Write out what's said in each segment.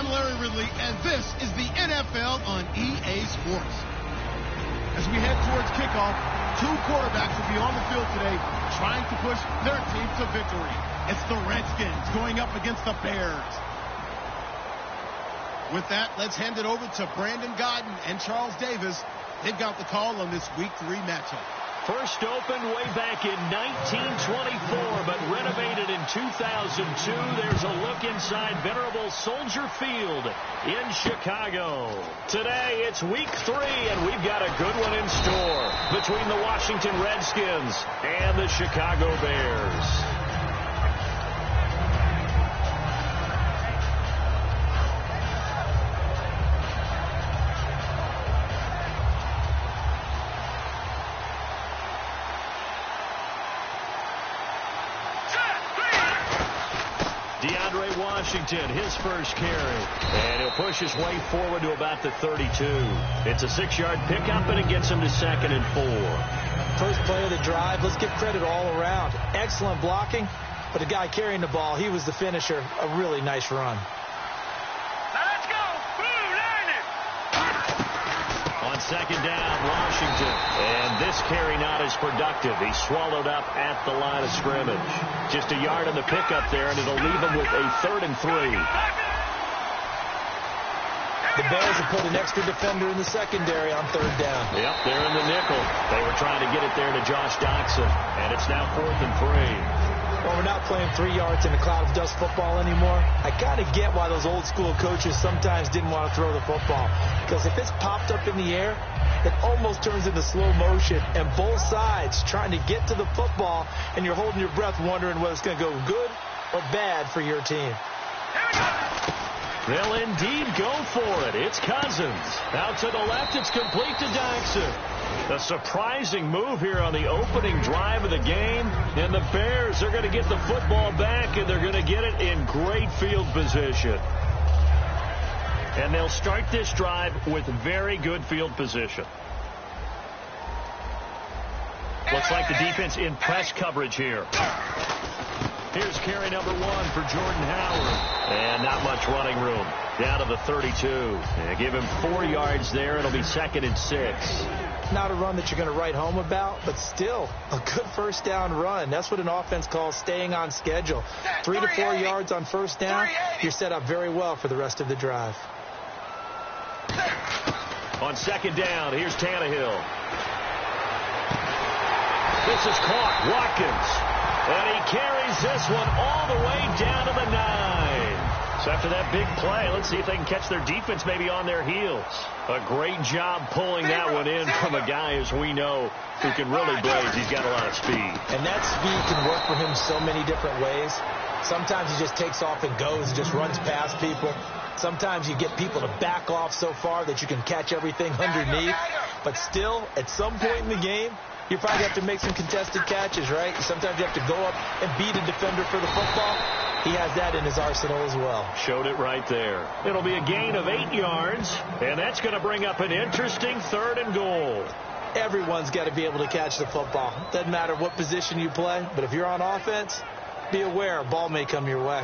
I'm Larry Ridley, and this is the NFL on EA Sports. As we head towards kickoff, two quarterbacks will be on the field today trying to push their team to victory. It's the Redskins going up against the Bears. With that, let's hand it over to Brandon Godden and Charles Davis. They've got the call on this Week 3 matchup. First opened way back in 1924, but renovated in 2002. There's a look inside venerable Soldier Field in Chicago. Today, it's Week 3, and we've got a good one in store between the Washington Redskins and the Chicago Bears. Washington, his first carry, and he'll push his way forward to about the 32. It's a 6-yard pickup, and it gets him to 2nd and 4. First play of the drive. Let's give credit all around. Excellent blocking, but the guy carrying the ball, he was the finisher. A really nice run. Let's go. On 2nd down, Washington. And this carry not as productive. He's swallowed up at the line of scrimmage. Just a yard on the pickup there, and it'll leave him with a 3rd and 3. The Bears have put an extra defender in the secondary on 3rd down. Yep, they're in the nickel. They were trying to get it there to Josh Doxson, and it's now 4th and 3. Well, we're not playing 3 yards in a cloud of dust football anymore. I kind of get why those old school coaches sometimes didn't want to throw the football. Because if it's popped up in the air, it almost turns into slow motion. And both sides trying to get to the football, and you're holding your breath wondering whether it's going to go good or bad for your team. They'll indeed go for it. It's Cousins. Out to the left, it's complete to Doxson. A surprising move here on the opening drive of the game. And the Bears are going to get the football back, and they're going to get it in great field position. And they'll start this drive with very good field position. Looks like the defense in press coverage here. Here's carry number 1 for Jordan Howard. And not much running room. Down to the 32. And give him 4 yards there. It'll be 2nd and 6. Not a run that you're going to write home about, but still a good first down run. That's what an offense calls staying on schedule. 3 to 4 yards on first down. You're set up very well for the rest of the drive. On 2nd down, here's Tannehill. This is caught. Watkins. And he carries this one all the way down to the 9. So after that big play, let's see if they can catch their defense maybe on their heels. A great job pulling that one in from a guy, as we know, who can really blaze. He's got a lot of speed. And that speed can work for him so many different ways. Sometimes he just takes off and goes, just runs past people. Sometimes you get people to back off so far that you can catch everything underneath. But still, at some point in the game, you probably have to make some contested catches, right? Sometimes you have to go up and beat a defender for the football. He has that in his arsenal as well. Showed it right there. It'll be a gain of 8 yards, and that's going to bring up an interesting 3rd and goal. Everyone's got to be able to catch the football. Doesn't matter what position you play, but if you're on offense, be aware a ball may come your way.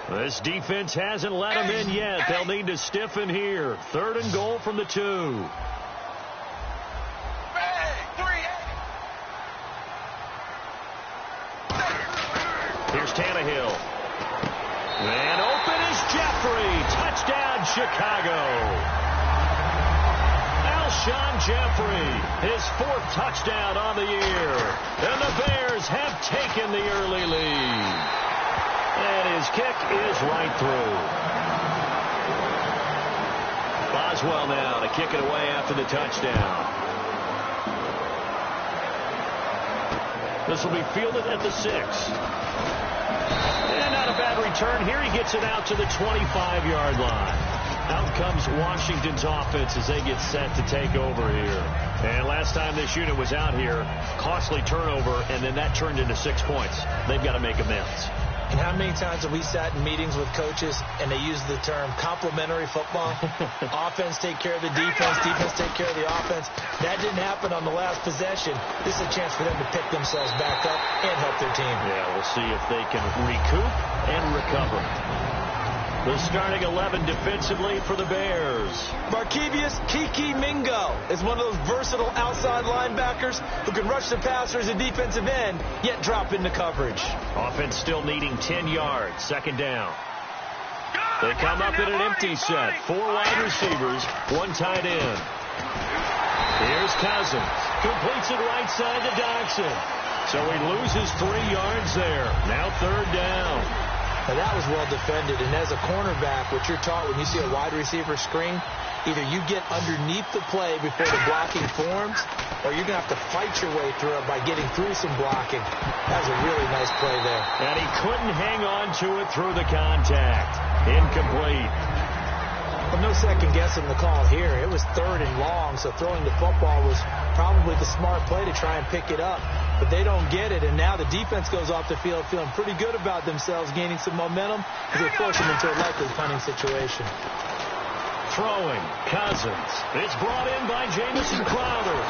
This defense hasn't let them in yet. They'll need to stiffen here. 3rd and goal from the 2. Here's Tannehill. And open is Jeffrey. Touchdown, Chicago. Alshon Jeffrey, his 4th touchdown on the year. And the Bears have taken the early lead. And his kick is right through. Boswell now to kick it away after the touchdown. This will be fielded at the 6. And not a bad return here. He gets it out to the 25-yard line. Out comes Washington's offense as they get set to take over here. And last time this unit was out here, costly turnover, and then that turned into 6 points. They've got to make amends. And how many times have we sat in meetings with coaches and they use the term complementary football? Offense take care of the defense, defense take care of the offense. That didn't happen on the last possession. This is a chance for them to pick themselves back up and help their team. Yeah, we'll see if they can recoup and recover. The starting 11 defensively for the Bears. Markevius Kiki Mingo is one of those versatile outside linebackers who can rush the passers at defensive end, yet drop into coverage. Offense still needing 10 yards. Second down. They come up in an empty set. 4 wide receivers, 1 tight end. Here's Cousins. Completes it right side to Doxson. So he loses 3 yards there. Now third down. Now that was well defended, and as a cornerback, what you're taught when you see a wide receiver screen, either you get underneath the play before the blocking forms, or you're going to have to fight your way through it by getting through some blocking. That was a really nice play there. And he couldn't hang on to it through the contact. Incomplete. Well, no second guessing the call here. It was 3rd and long, so throwing the football was probably the smart play to try and pick it up. But they don't get it, and now the defense goes off the field feeling pretty good about themselves, gaining some momentum as they force them into a likely punting situation. Throwing, Cousins. It's brought in by Jamison Crowder.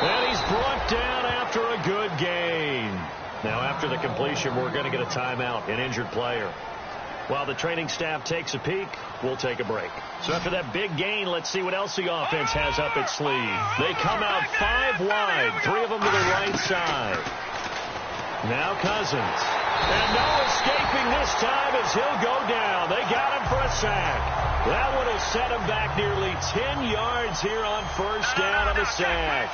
And he's brought down after a good gain. Now, after the completion, we're going to get a timeout, an injured player. While the training staff takes a peek, we'll take a break. So after that big gain, let's see what else the offense has up its sleeve. They come out 5 wide, 3 of them to the right side. Now Cousins. And no escaping this time as he'll go down. They got him for a sack. That would have set him back nearly 10 yards here on first down of the sack.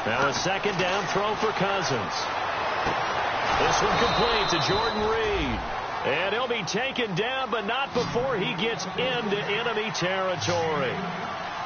Now a second down throw for Cousins. This one complete to Jordan Reed. And he'll be taken down, but not before he gets into enemy territory.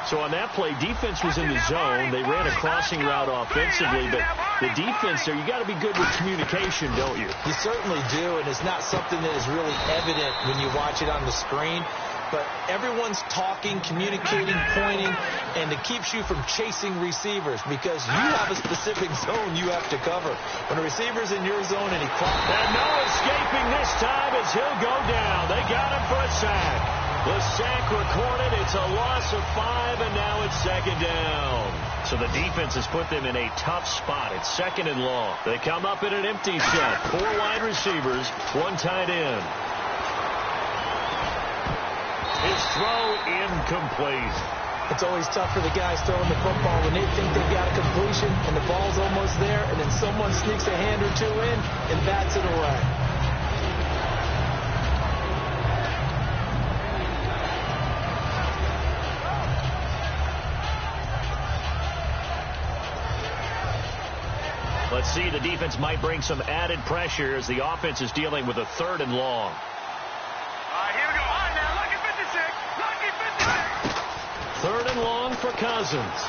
So on that play, defense was in the zone. They ran a crossing route offensively, but the defense there, you got to be good with communication, don't you? You certainly do, and it's not something that is really evident when you watch it on the screen. But everyone's talking, communicating, pointing, and it keeps you from chasing receivers because you have a specific zone you have to cover. When a receiver's in your zone and he crosses. And no escaping this time as he'll go down. They got him for a sack. The sack recorded. It's a loss of 5, and now it's second down. So the defense has put them in a tough spot. It's second and long. They come up in an empty set. 4 wide receivers, 1 tight end. His throw incomplete. It's always tough for the guys throwing the football when they think they've got a completion and the ball's almost there, and then someone sneaks a hand or 2 in and bats it away. Let's see, the defense might bring some added pressure as the offense is dealing with a 3rd and long. Here we go. All right, now, lucky 56. Lucky 56. 3rd and long for Cousins.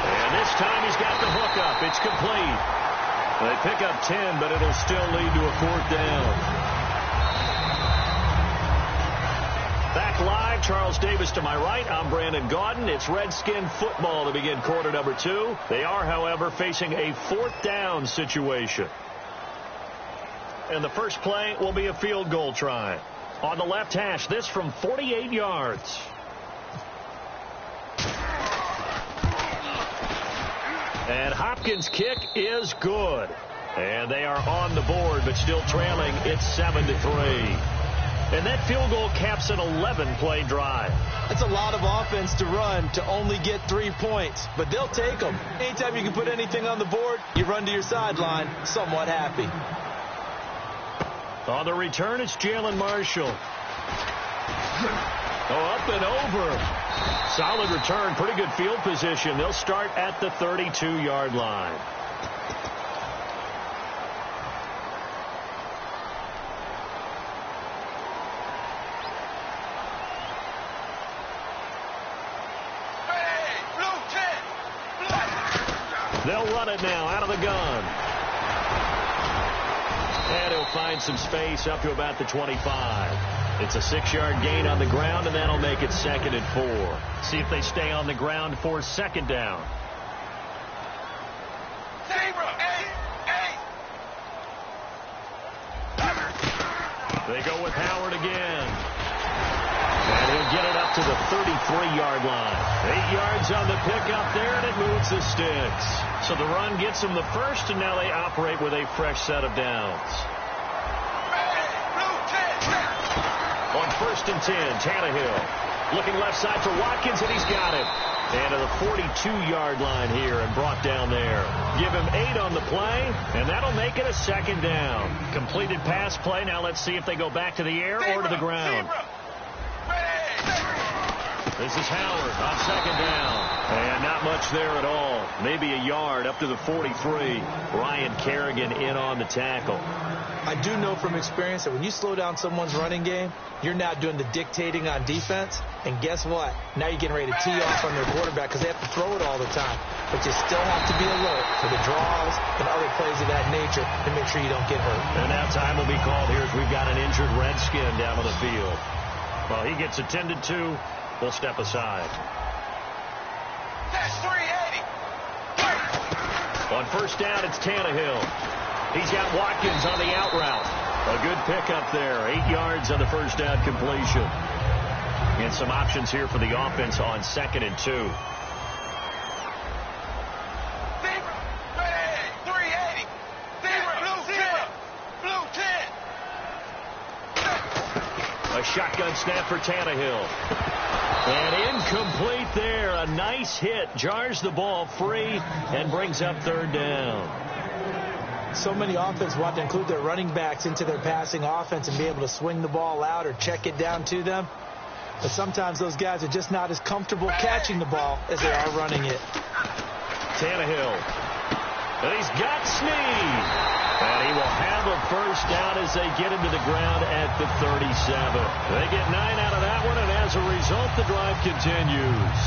And this time he's got the hook up. It's complete. They pick up 10, but it'll still lead to a 4th down. Back live, Charles Davis to my right. I'm Brandon Gaudin. It's Redskin football to begin quarter number 2. They are, however, facing a 4th down situation. And the first play will be a field goal try. On the left hash, this from 48 yards. And Hopkins' kick is good. And they are on the board, but still trailing. It's 7-3. And that field goal caps an 11-play drive. That's a lot of offense to run to only get 3 points, but they'll take them. Anytime you can put anything on the board, you run to your sideline somewhat happy. On the return, it's Jalen Marshall. Oh, up and over. Solid return, pretty good field position. They'll start at the 32-yard line. They'll run it now out of the gun. And he'll find some space up to about the 25. It's a 6-yard gain on the ground, and that'll make it 2nd and 4. See if they stay on the ground for 2nd down. They go with Howard again. And he'll get it up to the 33-yard line. 8 yards on the pickup there, and it moves the sticks. So the run gets them the first, and now they operate with a fresh set of downs. On 1st and 10, Tannehill looking left side for Watkins, and he's got it. And to the 42-yard line here and brought down there. Give him 8 on the play, and that'll make it a 2nd down. Completed pass play. Now let's see if they go back to the air or to the ground. This is Howard on 2nd down. And not much there at all. Maybe a yard up to the 43. Ryan Kerrigan in on the tackle. I do know from experience that when you slow down someone's running game, you're not doing the dictating on defense. And guess what? Now you're getting ready to tee off on their quarterback because they have to throw it all the time. But you still have to be alert for the draws and other plays of that nature to make sure you don't get hurt. And now time will be called here as we've got an injured Redskin down on the field. Well, he gets attended to. We'll step aside. That's 380. On 1st down, it's Tannehill. He's got Watkins on the out route. A good pickup there. 8 yards on the 1st down completion. And some options here for the offense on 2nd and 2. 380. Blue 10. A shotgun snap for Tannehill. And incomplete there. A nice hit. Jars the ball free and brings up 3rd down. So many offenses want to include their running backs into their passing offense and be able to swing the ball out or check it down to them. But sometimes those guys are just not as comfortable catching the ball as they are running it. Tannehill. And he's got Snead. And he will have a 1st down as they get him to the ground at the 37. They get 9 out of that one, and as a result, the drive continues.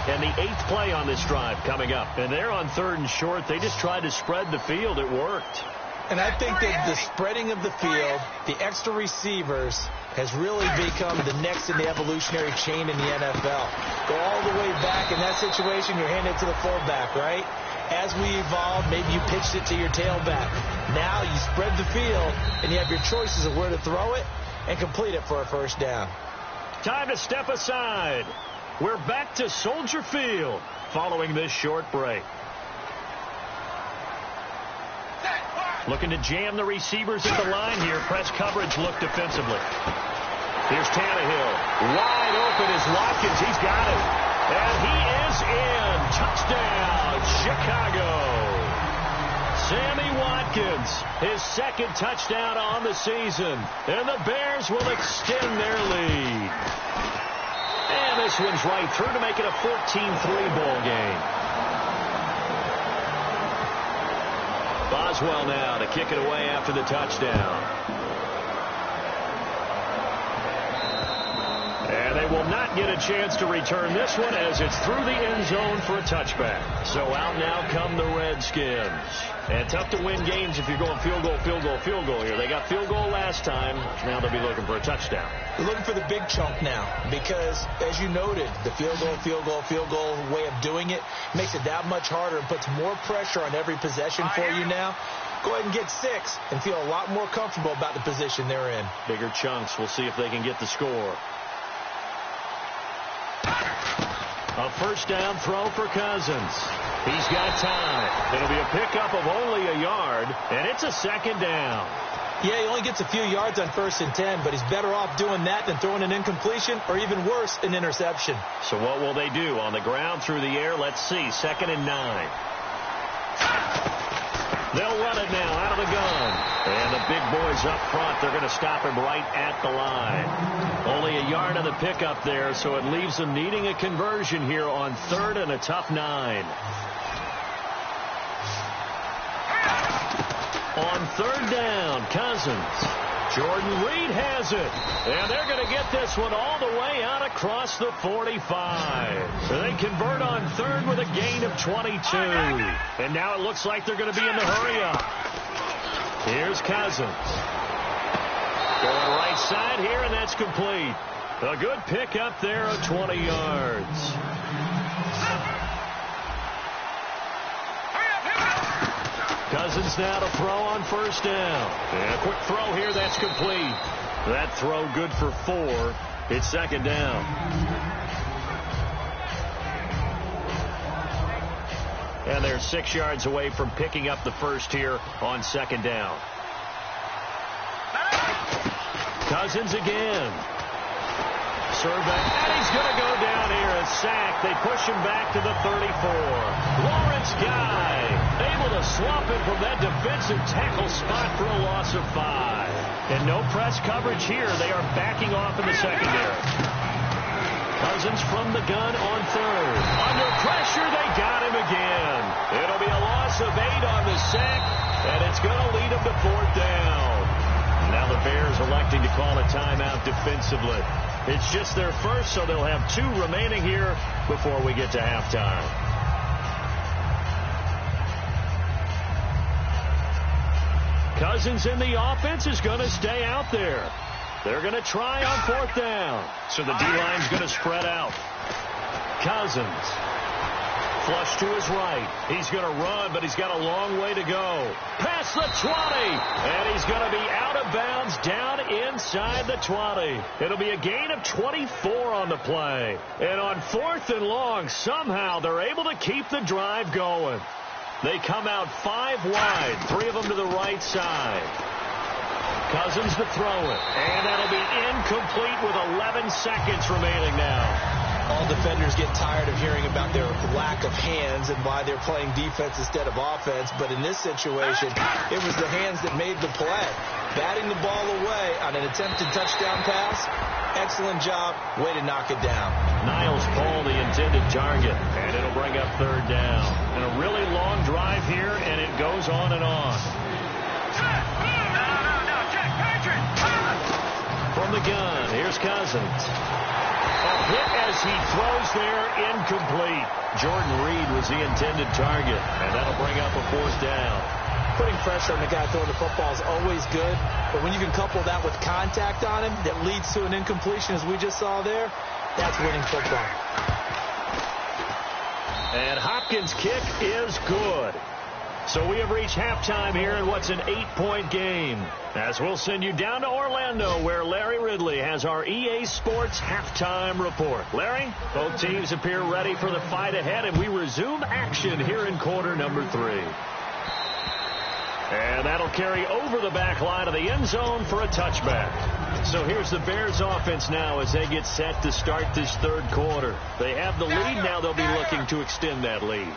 And the 8th play on this drive coming up. And they're on 3rd and short. They just tried to spread the field. It worked. And I think that the spreading of the field, the extra receivers, has really become the next in the evolutionary chain in the NFL. Go all the way back in that situation, you're handing it to the fullback, right? As we evolved, maybe you pitched it to your tailback. Now you spread the field, and you have your choices of where to throw it and complete it for a 1st down. Time to step aside. We're back to Soldier Field following this short break. Looking to jam the receivers at the line here. Press coverage look defensively. Here's Tannehill. Wide open is Watkins. He's got it. And he is in. Touchdown, Chicago. Sammy Watkins, his 2nd touchdown on the season. And the Bears will extend their lead. And this one's right through to make it a 14-3 ball game. Boswell now to kick it away after the touchdown. And they will not get a chance to return this one as it's through the end zone for a touchback. So out now come the Redskins. And tough to win games if you're going field goal, field goal, field goal here. They got field goal last time. Now they'll be looking for a touchdown. They're looking for the big chunk now because, as you noted, the field goal way of doing it makes it that much harder and puts more pressure on every possession for you now. Go ahead and get 6 and feel a lot more comfortable about the position they're in. Bigger chunks. We'll see if they can get the score. A 1st down throw for Cousins. He's got time. It'll be a pickup of only a yard, and it's a 2nd down. Yeah, he only gets a few yards on 1st and 10, but he's better off doing that than throwing an incompletion or even worse, an interception. So what will they do? On the ground, through the air? Let's see. 2nd and 9. They'll run it now out of the gun. And the big boys up front, they're going to stop him right at the line. Only a yard on the pickup there, so it leaves them needing a conversion here on 3rd and a tough 9. On 3rd down, Cousins. Jordan Reed has it. And they're going to get this one all the way out across the 45. They convert on 3rd with a gain of 22. And now it looks like they're going to be in the hurry-up. Here's Cousins. Going right side here, and that's complete. A good pickup there of 20 yards. Cousins now to throw on 1st down. And a quick throw here, that's complete. That throw good for 4. It's second down. And they're 6 yards away from picking up the first here on second down. Cousins again. Survey, and he's going to go down here. A sack. They push him back to the 34. Lawrence Guy able to swap him from that defensive tackle spot for a loss of 5. And no press coverage here. They are backing off in the secondary. Cousins from the gun on third. Under pressure, they got him again. It'll be a loss of 8 on the sack, and it's going to lead them to 4th down. Now the Bears electing to call a timeout defensively. It's just their first, so they'll have 2 remaining here before we get to halftime. Cousins in the offense is going to stay out there. They're going to try on 4th down. So the D-line's going to spread out. Cousins. Flush to his right. He's going to run, but he's got a long way to go. Past the 20. And he's going to be out of bounds down inside the 20. It'll be a gain of 24 on the play. And on 4th and long, somehow they're able to keep the drive going. They come out 5 wide, 3 of them to the right side. Cousins to throw it. And that'll be incomplete with 11 seconds remaining now. All defenders get tired of hearing about their lack of hands and why they're playing defense instead of offense. But in this situation, it was the hands that made the play. Batting the ball away on an attempted touchdown pass. Excellent job. Way to knock it down. Niles Paul, the intended target. And it'll bring up 3rd down. And a really long drive here, and it goes on and on. From the gun, here's Cousins. A hit as he throws there, incomplete. Jordan Reed was the intended target, and that'll bring up a 4th down. Putting pressure on the guy throwing the football is always good, but when you can couple that with contact on him that leads to an incompletion, as we just saw there, that's winning football. And Hopkins' kick is good. So we have reached halftime here in what's an 8-point game. As we'll send you down to Orlando, where Larry Ridley has our EA Sports halftime report. Larry, both teams appear ready for the fight ahead, and we resume action here in quarter number 3. And that'll carry over the back line of the end zone for a touchback. So here's the Bears offense now as they get set to start this 3rd quarter. They have the lead. Now they'll be looking to extend that lead.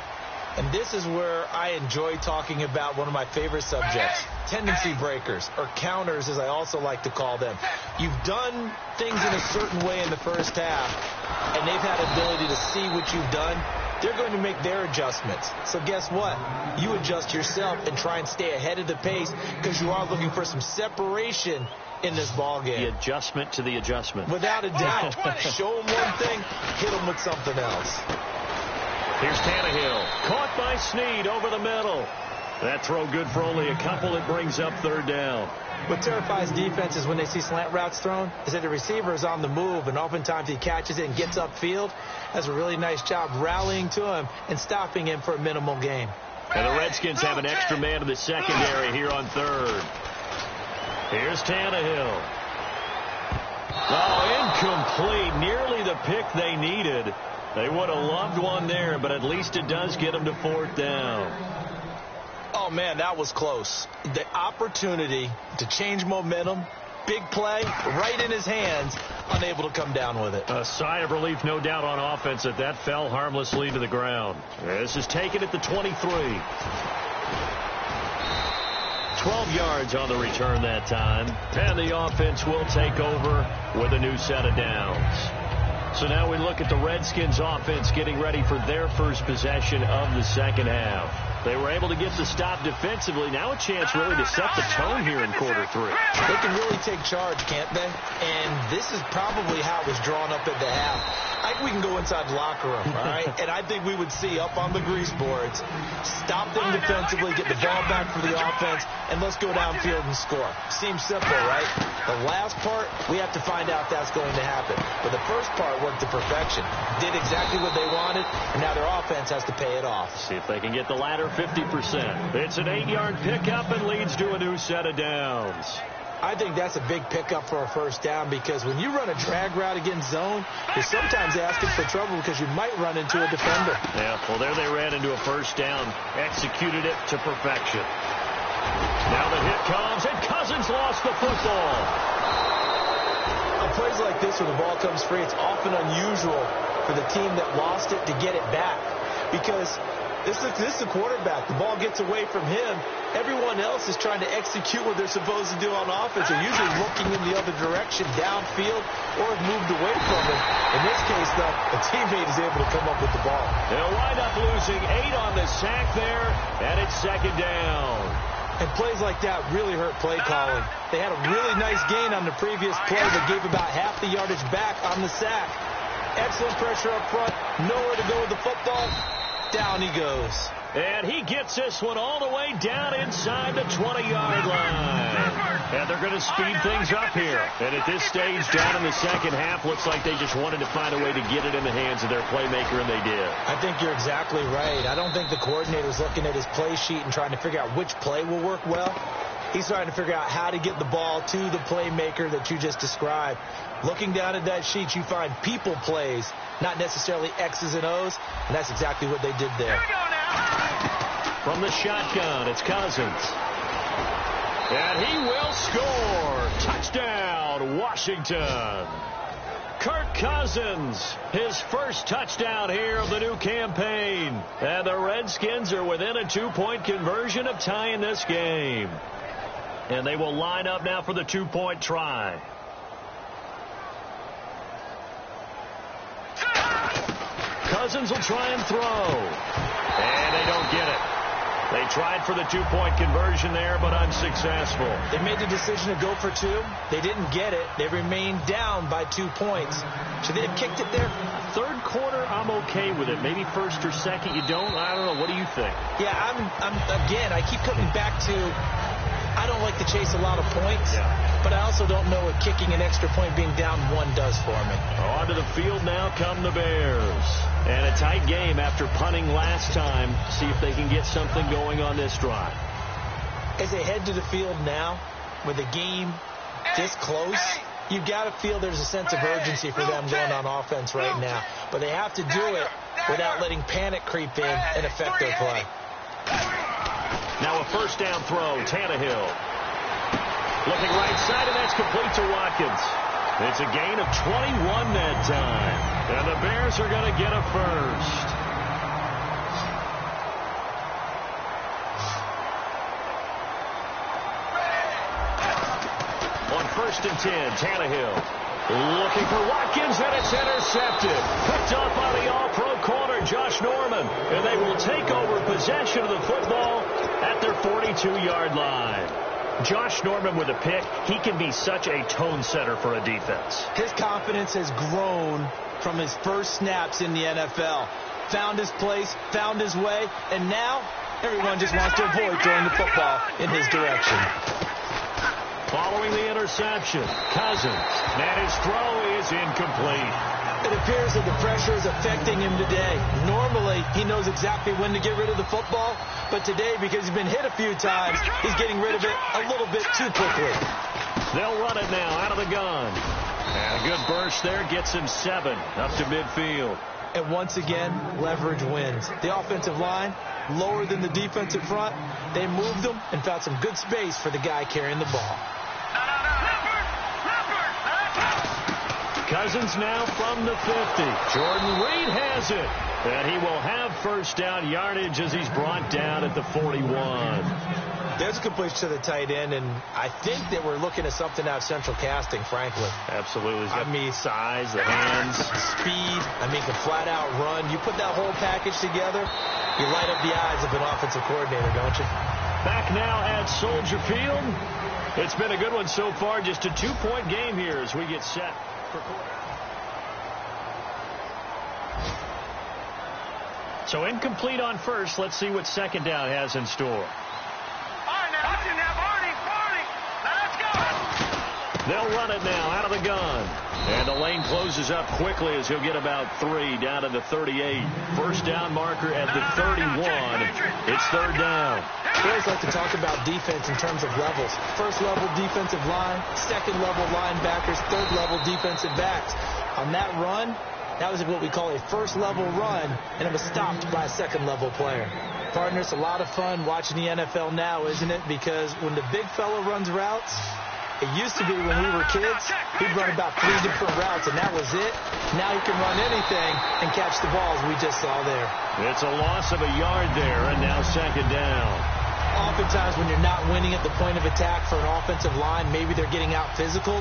And this is where I enjoy talking about one of my favorite subjects, tendency breakers, or counters as I also like to call them. You've done things in a certain way in the first half, and they've had ability to see what you've done. They're going to make their adjustments. So guess what? You adjust yourself and try and stay ahead of the pace because you are looking for some separation in this ball game. The adjustment to the adjustment. Without a doubt. Show them one thing, hit them with something else. Here's Tannehill. Caught by Snead over the middle. That throw good for only a couple. It brings up 3rd down. What terrifies defenses when they see slant routes thrown is that the receiver is on the move, and oftentimes he catches it and gets upfield. Does a really nice job rallying to him and stopping him for a minimal gain. And the Redskins have an extra man in the secondary here on 3rd. Here's Tannehill. Oh, incomplete. Nearly the pick they needed. They would have loved one there, but at least it does get them to 4th down. Oh, man, that was close. The opportunity to change momentum, big play, right in his hands, unable to come down with it. A sigh of relief, no doubt, on offense that fell harmlessly to the ground. This is taken at the 23. 12 yards on the return that time. And the offense will take over with a new set of downs. So now we look at the Redskins offense getting ready for their first possession of the second half. They were able to get the stop defensively. Now a chance really to set the tone here in quarter 3. They can really take charge, can't they? And this is probably how it was drawn up at the half. I think we can go inside the locker room, all right? And I think we would see up on the grease boards, stop them defensively, get the ball back for the offense, and let's go downfield and score. Seems simple, right? The last part, we have to find out if that's going to happen. But the first part worked to perfection. Did exactly what they wanted, and now their offense has to pay it off. See if they can get the latter 50%. It's an 8-yard pickup and leads to a new set of downs. I think that's a big pickup for a first down because when you run a drag route against zone, you're sometimes asking for trouble because you might run into a defender. Yeah, well, there they ran into a first down, executed it to perfection. Now the hit comes, and Cousins lost the football. On plays like this where the ball comes free, it's often unusual for the team that lost it to get it back because this is the quarterback. The ball gets away from him. Everyone else is trying to execute what they're supposed to do on offense. They're usually looking in the other direction, downfield, or have moved away from him. In this case, though, a teammate is able to come up with the ball. They'll wind up losing 8 on the sack there, and it's second down. And plays like that really hurt play calling. They had a really nice gain on the previous play that gave about half the yardage back on the sack. Excellent pressure up front. Nowhere to go with the football. Down he goes. And he gets this one all the way down inside the 20-yard line. And they're going to speed things up here. And at this stage, down in the second half, looks like they just wanted to find a way to get it in the hands of their playmaker, and they did. I think you're exactly right. I don't think the coordinator's looking at his play sheet and trying to figure out which play will work well. He's trying to figure out how to get the ball to the playmaker that you just described. Looking down at that sheet, you find people plays, not necessarily X's and O's, and that's exactly what they did there. From the shotgun, it's Cousins. And he will score. Touchdown, Washington. Kirk Cousins, his first touchdown here of the new campaign. And the Redskins are within a 2-point conversion of tying this game. And they will line up now for the 2-point try. Cousins will try and throw. And they don't get it. They tried for the 2-point conversion there, but unsuccessful. They made the decision to go for 2. They didn't get it. They remained down by 2 points. Should they have kicked it there? Third quarter, I'm okay with it. Maybe first or second, you don't. I don't know. What do you think? Yeah, again, I keep coming back to I don't like to chase a lot of points, but I also don't know what kicking an extra point being down 1 does for me. Onto the field now come the Bears. And a tight game after punting last time. See if they can get something going on this drive. As they head to the field now, with the game this close, you've got to feel there's a sense of urgency for them going on offense right now. But they have to do it without letting panic creep in and affect their play. Now a first down throw, Tannehill. Looking right side, and that's complete to Watkins. It's a gain of 21 that time. And the Bears are going to get a first. On 1st and 10, Tannehill. Looking for Watkins, and it's intercepted. Picked up by the all-pro corner, Josh Norman. And they will take over possession of the football at their 42-yard line. Josh Norman with a pick. He can be such a tone setter for a defense. His confidence has grown from his first snaps in the NFL. Found his place, found his way, and now everyone just wants to avoid throwing the football in his direction. Following the interception, Cousins, and his throw is incomplete. It appears that the pressure is affecting him today. Normally, he knows exactly when to get rid of the football, but today, because he's been hit a few times, he's getting rid of it a little bit too quickly. They'll run it now out of the gun. And a good burst there gets him 7 up to midfield. And once again, leverage wins. The offensive line, lower than the defensive front, they moved them and found some good space for the guy carrying the ball. Cousins now from the 50. Jordan Reed has it. And he will have first down yardage as he's brought down at the 41. There's a completion to the tight end, and I think that we're looking at something out of central casting, frankly. Absolutely. I mean, size, the hands. Speed, the flat-out run. You put that whole package together, you light up the eyes of an offensive coordinator, don't you? Back now at Soldier Field. It's been a good one so far. Just a 2-point game here as we get set for quarter. So incomplete on first. Let's see what second down has in store. They'll run it now out of the gun. And the lane closes up quickly as he'll get about 3 down to the 38. First down marker at the 31. It's third down. We always like to talk about defense in terms of levels. First level defensive line, second level linebackers, third level defensive backs. On that run, that was what we call a first level run, and it was stopped by a second level player. Partner, it's a lot of fun watching the NFL now, isn't it? Because when the big fella runs routes, it used to be when we were kids, he'd run about 3 different routes, and that was it. Now he can run anything and catch the balls we just saw there. It's a loss of a yard there, and now second down. Oftentimes when you're not winning at the point of attack for an offensive line, maybe they're getting out physical.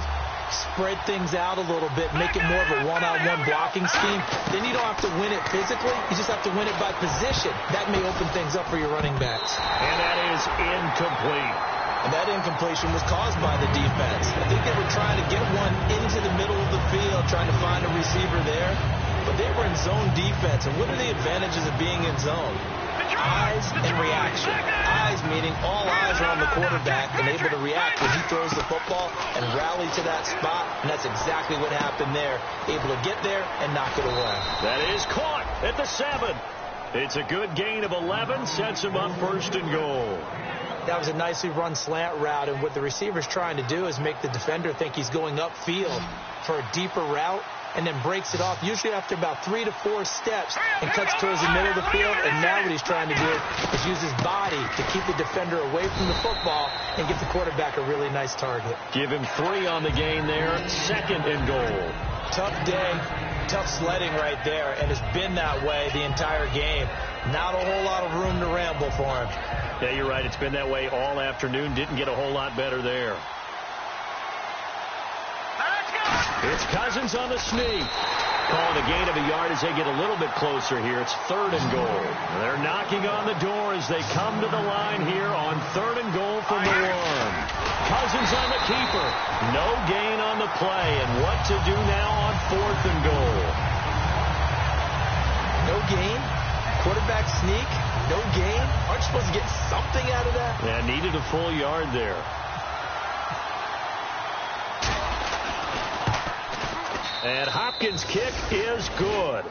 Spread things out a little bit, make it more of a one-on-one blocking scheme. Then you don't have to win it physically. You just have to win it by position. That may open things up for your running backs. And that is incomplete. And that incompletion was caused by the defense. I think they were trying to get one into the middle of the field, trying to find a receiver there. But they were in zone defense. And what are the advantages of being in zone? Eyes and reaction. Eyes meaning all eyes are on the quarterback and able to react when he throws the football and rally to that spot. And that's exactly what happened there. Able to get there and knock it away. That is caught at the 7. It's a good gain of 11. Sets him up first and goal. That was a nicely run slant route. And what the receiver's trying to do is make the defender think he's going upfield for a deeper route, and then breaks it off, usually after about 3 to 4 steps, and cuts towards the middle of the field. And now what he's trying to do is use his body to keep the defender away from the football and give the quarterback a really nice target. Give him 3 on the gain there. Second and goal. Tough day, tough sledding right there, and it's been that way the entire game. Not a whole lot of room to ramble for him. Yeah, you're right. It's been that way all afternoon. Didn't get a whole lot better there. It's Cousins on the sneak. Calling a gain of a yard as they get a little bit closer here. It's third and goal. They're knocking on the door as they come to the line here on third and goal from the 1. Cousins on the keeper. No gain on the play. And what to do now on fourth and goal? No gain? Quarterback sneak? No gain? Aren't you supposed to get something out of that? Yeah, needed a full yard there. And Hopkins' kick is good.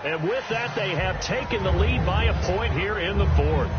And with that, they have taken the lead by a point here in the 4th.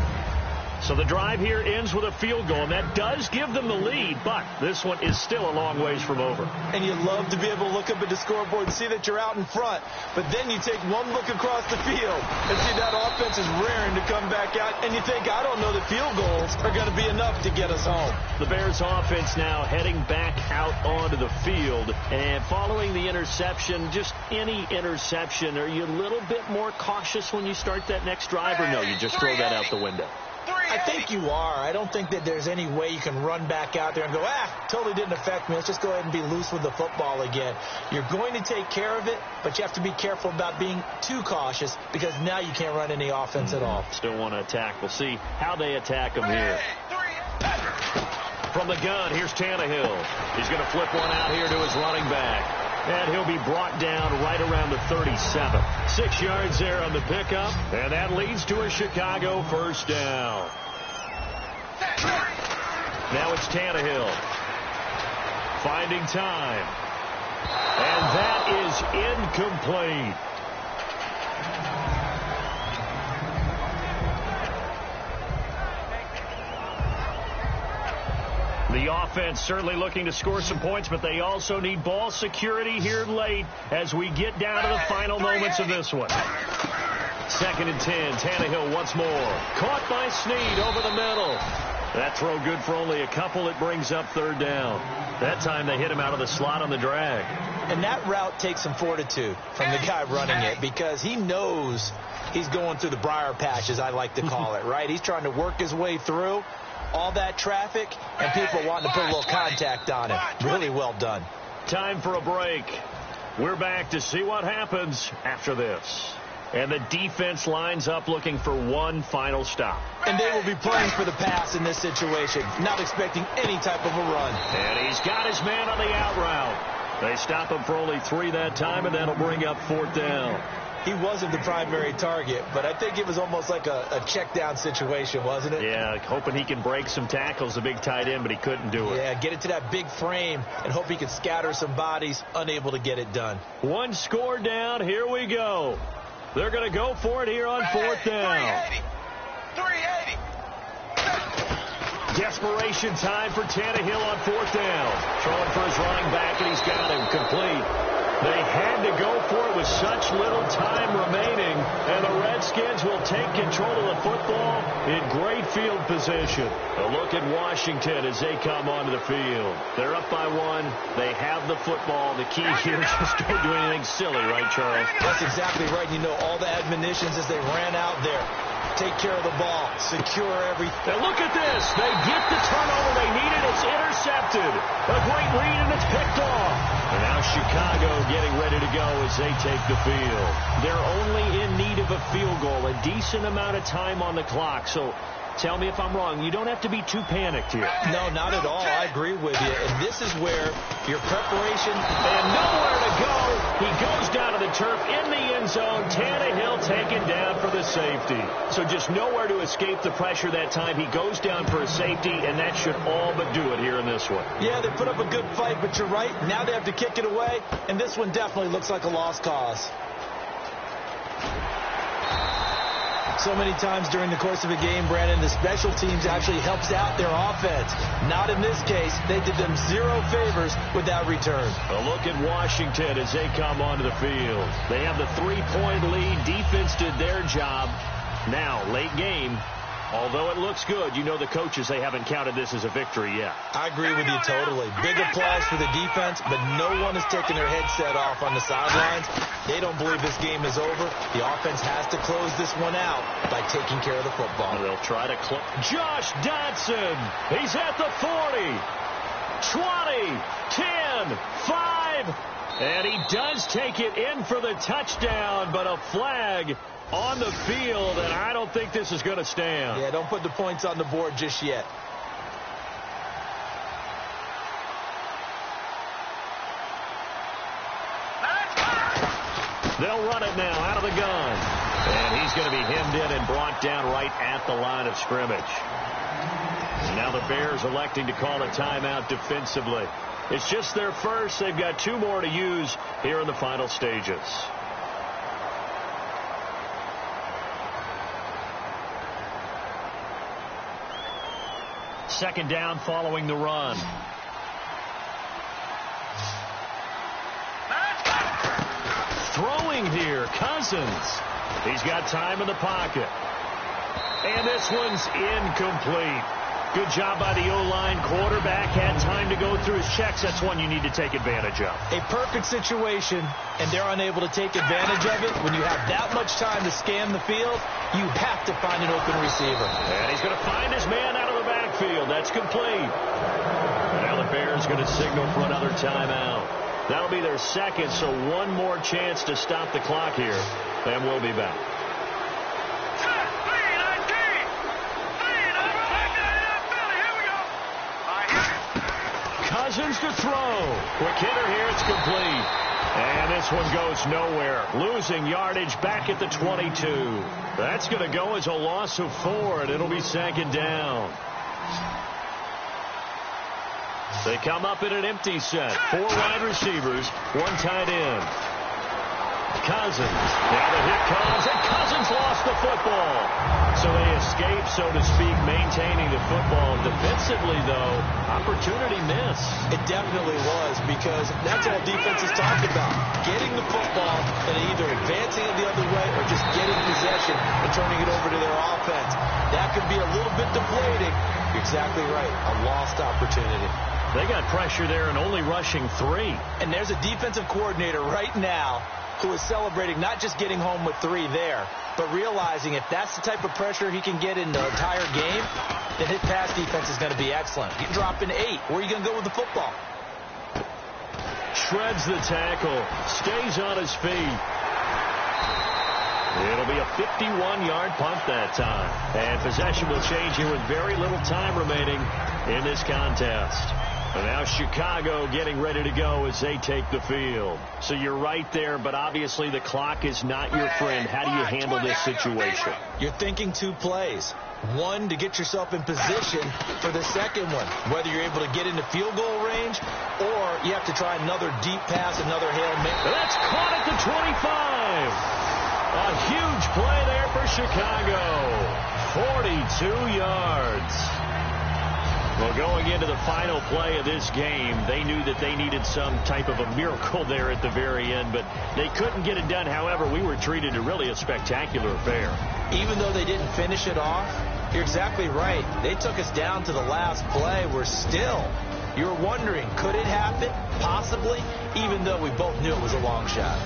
So the drive here ends with a field goal, and that does give them the lead, but this one is still a long ways from over. And you love to be able to look up at the scoreboard and see that you're out in front, but then you take one look across the field and see that offense is raring to come back out, and you think, I don't know that field goals are going to be enough to get us home. The Bears offense now heading back out onto the field, and following the interception, just any interception, are you a little bit more cautious when you start that next drive, or no, you just throw that out the window? I think you are. I don't think that there's any way you can run back out there and go, totally didn't affect me. Let's just go ahead and be loose with the football again. You're going to take care of it, but you have to be careful about being too cautious because now you can't run any offense at all. Still want to attack. We'll see how they attack him here. From the gun, here's Tannehill. He's going to flip one out here to his running back. And he'll be brought down right around the 37. 6 yards there on the pickup. And that leads to a Chicago first down. Now it's Tannehill. Finding time. And that is incomplete. The offense certainly looking to score some points, but they also need ball security here late as we get down to the final moments of this one. 2nd and 10. Tannehill once more. Caught by Snead over the middle. That throw good for only a couple. It brings up third down. That time they hit him out of the slot on the drag. And that route takes some fortitude from the guy running it because he knows he's going through the briar patch, as I like to call it, right? He's trying to work his way through all that traffic and people wanting to put a little contact on him. Really well done. Time for a break. We're back to see what happens after this. And the defense lines up looking for one final stop. And they will be playing for the pass in this situation, not expecting any type of a run. And he's got his man on the out route. They stop him for only 3 that time, and that'll bring up 4th down. He wasn't the primary target, but I think it was almost like a check down situation, wasn't it? Yeah, hoping he can break some tackles, the big tight end, but he couldn't do it. Yeah, get it to that big frame and hope he can scatter some bodies, unable to get it done. 1 score down, here we go. They're going to go for it here on 4th down. 380. Desperation time for Tannehill on 4th down. Throwing for his running back, and he's got him complete. They had to go for it with such little time remaining, and the Redskins will take control of the football in great field position. A look at Washington as they come onto the field. They're up by 1. They have the football. The key here is just don't do anything silly, right, Charles? That's exactly right. You know, all the admonitions as they ran out there. Take care of the ball. Secure everything. Now look at this. They get the turnover they needed. It's intercepted. A great read, and it's picked off. And now Chicago getting ready to go as they take the field. They're only in need of a field goal, a decent amount of time on the clock. So tell me if I'm wrong. You don't have to be too panicked here. No, not at all. I agree with you. And this is where your preparation and nowhere to go. He goes down to the turf in the end zone. Tannehill taken down for the safety. So just nowhere to escape the pressure that time. He goes down for a safety, and that should all but do it here in this one. Yeah, they put up a good fight, but you're right. Now they have to kick it away, and this one definitely looks like a lost cause. So many times during the course of a game, Brandon, the special teams actually helps out their offense. Not in this case. They did them 0 favors with that return. A look at Washington as they come onto the field. They have the 3-point lead. Defense did their job. Now, late game. Although it looks good, you know the coaches, they haven't counted this as a victory yet. I agree with you totally. Big applause for the defense, but no one is taking their headset off on the sidelines. They don't believe this game is over. The offense has to close this one out by taking care of the football. They'll try to close. Josh Dotson, he's at the 40, 20, 10, 5, and he does take it in for the touchdown, but a flag on the field, and I don't think this is going to stand. Yeah, don't put the points on the board just yet. They'll run it now out of the gun. And he's going to be hemmed in and brought down right at the line of scrimmage. And now the Bears electing to call a timeout defensively. It's just their first. They've got 2 more to use here in the final stages. Second down following the run. Throwing here, Cousins. He's got time in the pocket. And this one's incomplete. Good job by the O-line. Quarterback had time to go through his checks. That's one you need to take advantage of. A perfect situation, and they're unable to take advantage of it. When you have that much time to scan the field, you have to find an open receiver. And he's going to find his man out of the backfield. That's complete. Now the Bears going to signal for another timeout. That'll be their second, so one more chance to stop the clock here. And we'll be back. Cousins to throw. Quick hitter here. It's complete. And this one goes nowhere. Losing yardage back at the 22. That's going to go as a loss of 4, and it'll be second down. They come up in an empty set. 4 wide receivers, 1 tight end. Cousins. Now the hit comes, and Cousins lost the football. So they escape, so to speak, maintaining the football. Defensively, though, opportunity missed. It definitely was, because that's all defense is talking about. Getting the football and either advancing it the other way or just getting possession and turning it over to their offense. That could be a little bit deflating. You're exactly right. A lost opportunity. They got pressure there and only rushing 3. And there's a defensive coordinator right now who is celebrating not just getting home with 3 there, but realizing if that's the type of pressure he can get in the entire game, then his pass defense is going to be excellent. You drop in 8. Where are you going to go with the football? Shreds the tackle. Stays on his feet. It'll be a 51-yard punt that time. And possession will change here with very little time remaining in this contest. And now Chicago getting ready to go as they take the field. So you're right there, but obviously the clock is not your friend. How do you handle this situation? You're thinking 2 plays. One, to get yourself in position for the second one, whether you're able to get into field goal range or you have to try another deep pass, another Hail Mary. That's caught at the 25. A huge play there for Chicago. 42 yards. Well, going into the final play of this game, they knew that they needed some type of a miracle there at the very end, but they couldn't get it done. However, we were treated to really a spectacular affair. Even though they didn't finish it off, you're exactly right. They took us down to the last play. We're still, you're wondering, could it happen? Possibly, even though we both knew it was a long shot.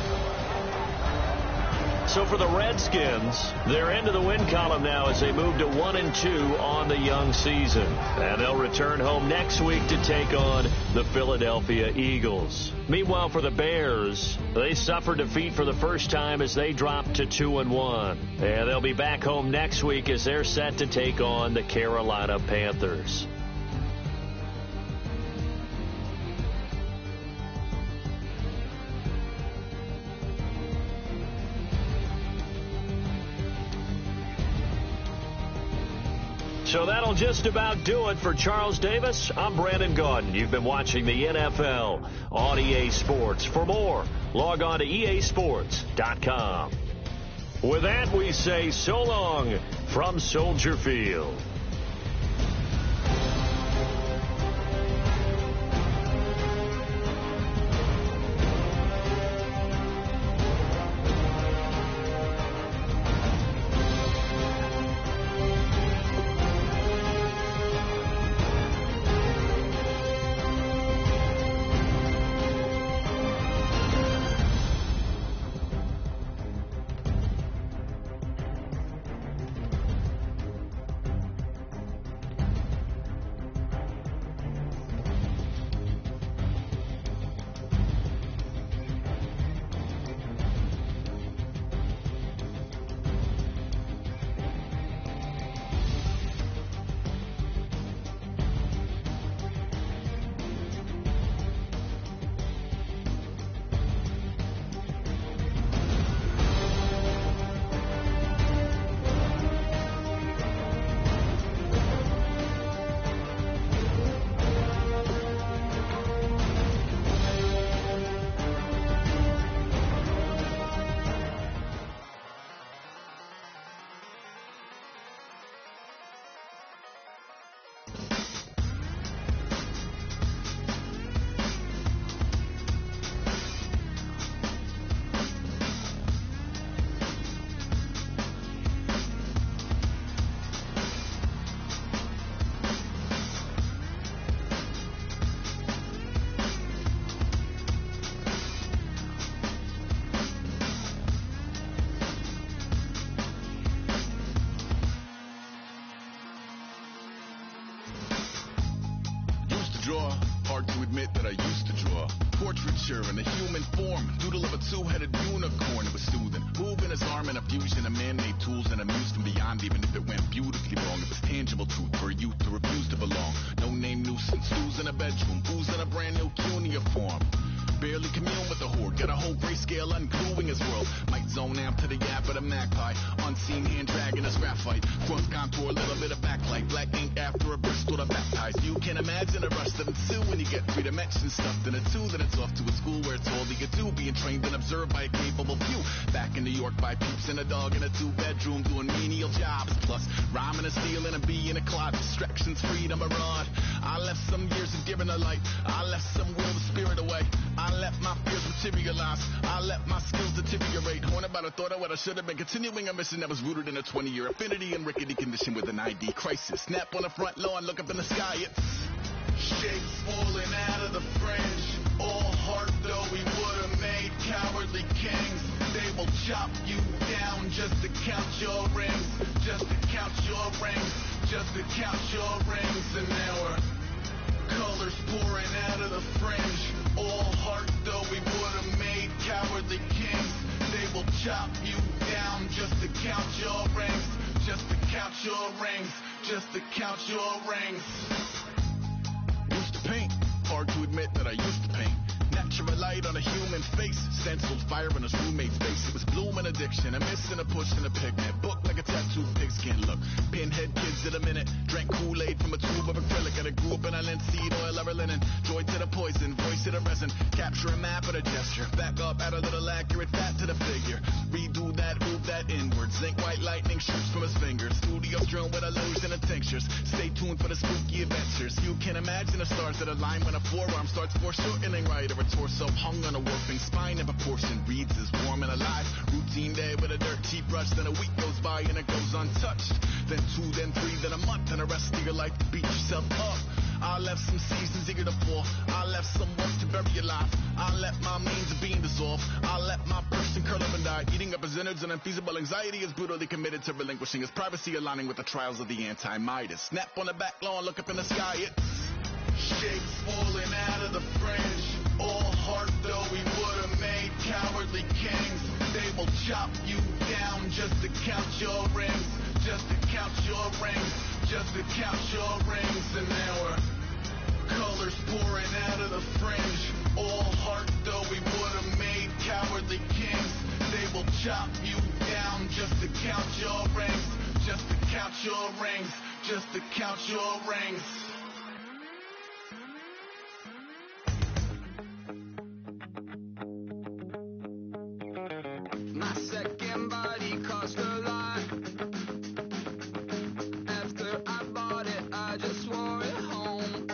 So for the Redskins, they're into the win column now as they move to 1-2 on the young season. And they'll return home next week to take on the Philadelphia Eagles. Meanwhile, for the Bears, they suffered defeat for the first time as they dropped to 2-1. And they'll be back home next week as they're set to take on the Carolina Panthers. So that'll just about do it for Charles Davis. I'm Brandon Gaudin. You've been watching the NFL on EA Sports. For more, log on to easports.com. With that, we say so long from Soldier Field. Hard to admit that I used to draw. Portraiture in a human form. Doodle of a two-headed unicorn. It was soothing. Moving his arm in a fusion of man-made tools and amused and beyond. Even if it went beautifully wrong, it was tangible truth for a youth to refuse to belong. No name nuisance. Who's in a bedroom? Who's in a brand new cuneiform? Barely commune with the horde. Got a whole grayscale ungluing his world. Might zone out to the yap of the magpie. Unseen hand dragging his graphite. Front contour, a little bit of backlight. Black ink after a Bristol to baptize. You can imagine a rush that ensue when you get three dimensions stuffed in a two. Then it's off to a school where it's all you get to. Being trained and observed by a capable few. Back in New York by peeps and a dog in a two-bedroom doing menial jobs. Plus rhyming and stealing and being a closet. Distractions, freedom, a rod. I left some years of giving a light. I left some will the spirit away. I let my fears materialize. I let my skills deteriorate. Horn about a thought of what I should have been. Continuing a mission that was rooted in a 20-year affinity and rickety condition with an ID crisis. Snap on the front lawn, look up in the sky. It's shapes falling out of the fringe. All heart though we would have made cowardly kings. They will chop you down just to count your rings. Just to count your rings. Just to count your rings. And now we're colors pouring out of the fringe. All heart though we would have made cowardly kings. They will chop you down just to count your rings. Just to count your rings. Just to count your rings. Used to paint hard to admit that I used to paint. Natural light on a human face, stenciled fire on his roommate's face. It was bloom and addiction, a miss and a push and a pigment. Book like a tattooed pigskin look. Pinhead kids in a minute. Drank Kool-Aid from a tube of acrylic. And I grew up in a linseed oil or a linen. Joy to the poison, voice to the resin. Capture a map of a gesture. Back up, add a little accurate fat to the figure. Redo that, move that inward. Zinc white lightning shoots from his fingers. Studio strewn with illusion and tinctures. Stay tuned for the spooky adventures. You can imagine the stars that align when a forearm starts foreshortening right, or a torso hung on a warping spine in proportion. Reads as warm and alive. Routine day with a dirty brush. Then a week goes by and it goes untouched. Then 2, then 3, then a month, and the rest of your life to beat yourself up. I left some seasons eager to fall. I left some work to bury your life. I let my means of being dissolve. I let my person curl up and die. Eating up his innards and unfeasible anxiety is brutally committed to relinquishing his privacy, aligning with the trials of the anti-Midas. Snap on the back lawn, look up in the sky. It's shapes falling out of the fringe. All heart though we would have made cowardly kings. They will chop you down just to count your rings. Just to count your rings. Just to count your rings. And there were colors pouring out of the fringe. All heart though we would have made cowardly kings. They will chop you down just to count your rings. Just to count your rings. Just to count your rings. My second body cost a lot. After I bought it, I just wore it home.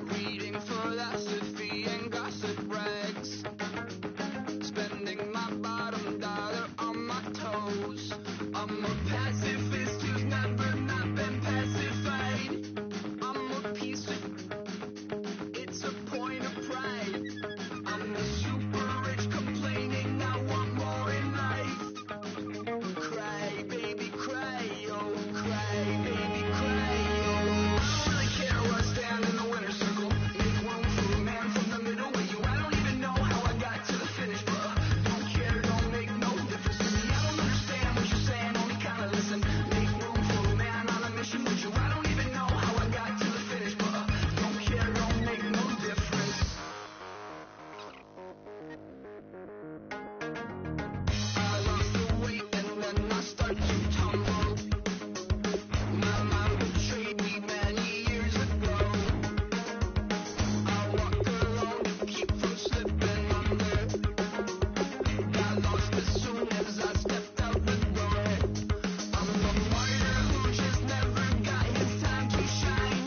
Reading philosophy and gossip rags. Spending my bottom dollar on my toes. I'm a pacifist who's never not been pacified. I'm a piece of... It's a point of pride. I'm a super rich complaining I want more in life. Cry, baby, cry, oh, cry, baby, cry, oh. I don't really care what's down in the winner's circle. Make room for a man from the middle with you. I don't even know how I got to the finish, but don't care, don't make no difference to me. I don't understand what you're saying, only kinda listen. Make room for a man on a mission with you. I don't even know how I got to the finish, but don't care, don't make no difference. I lost the weight and then I start to tumble. My mind betrayed me many years ago. I walked alone to keep from slipping under. Got lost as soon as I stepped out the door. I'm a martyr who just never got his time to shine.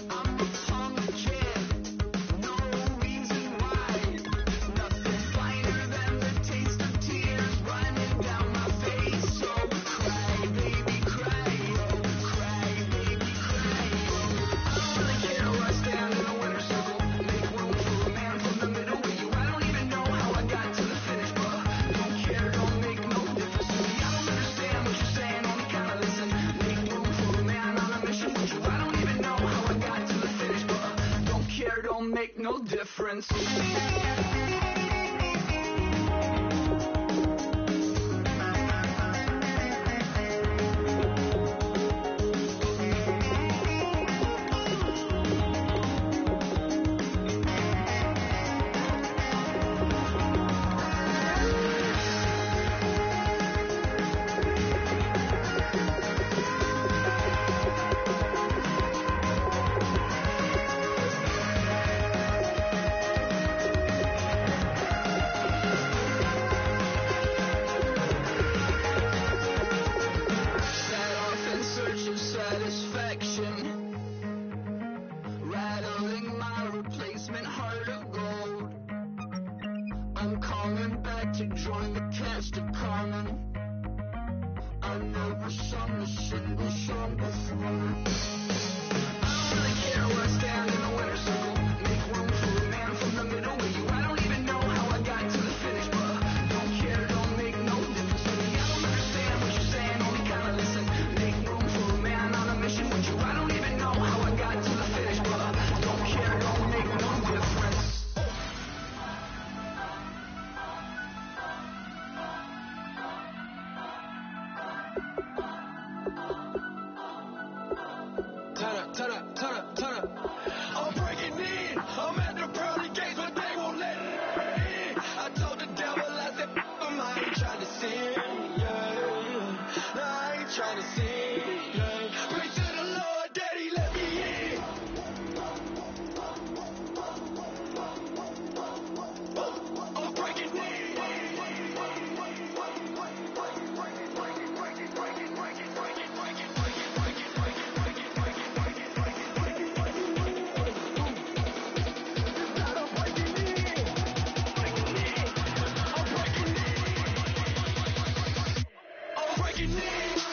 I'm a punk kid, no reason why. Nothing finer than the taste of tears running down my face. So cry, baby, cry, oh, cry, baby, cry, oh. I don't really care what's down in the winner's circle. Make room for a man from the middle with you. I don't even know how I got to the finish, but don't care, don't make no difference to me. I don't understand what you're saying, only kinda listen. Make room for a man on a mission with you. I don't even know how I got to the finish, but don't care, don't make no difference. Set off in search of satisfaction, rattling my replacement heart of gold. I'm coming back to join the cast of Carmen. I never sung a single song before. I don't really care what's down in the winner's circle. Make room for a man from the middle with you. I don't even know how I got to the finish, but don't care, don't make no difference to me. I don't understand what you're saying, only kinda listen. Make room for a man on a mission with you. I don't even know how I got to the finish, but don't care, don't make no difference. Turn up, turn up, turn up, turn up. I'm breaking in. breaking in.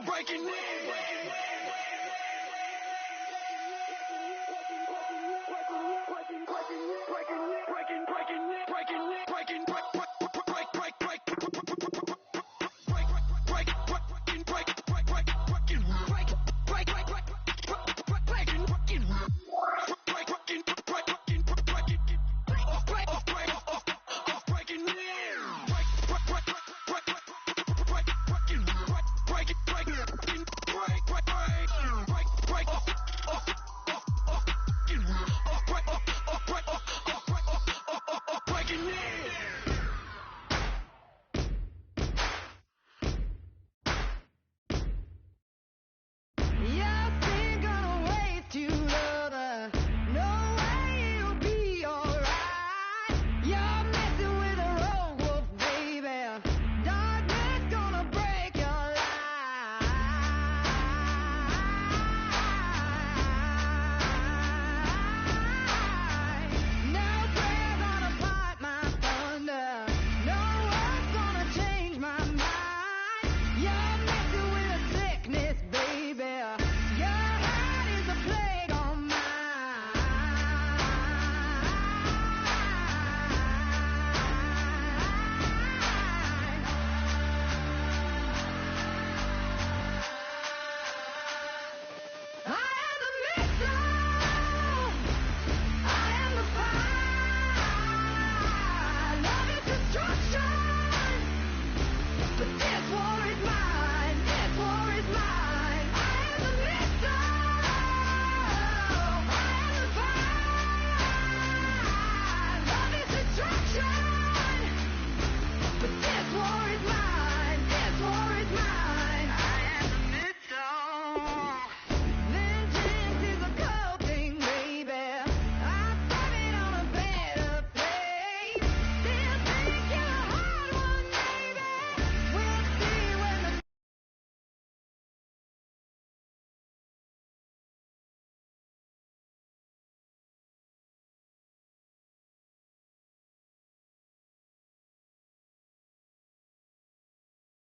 Breaking in.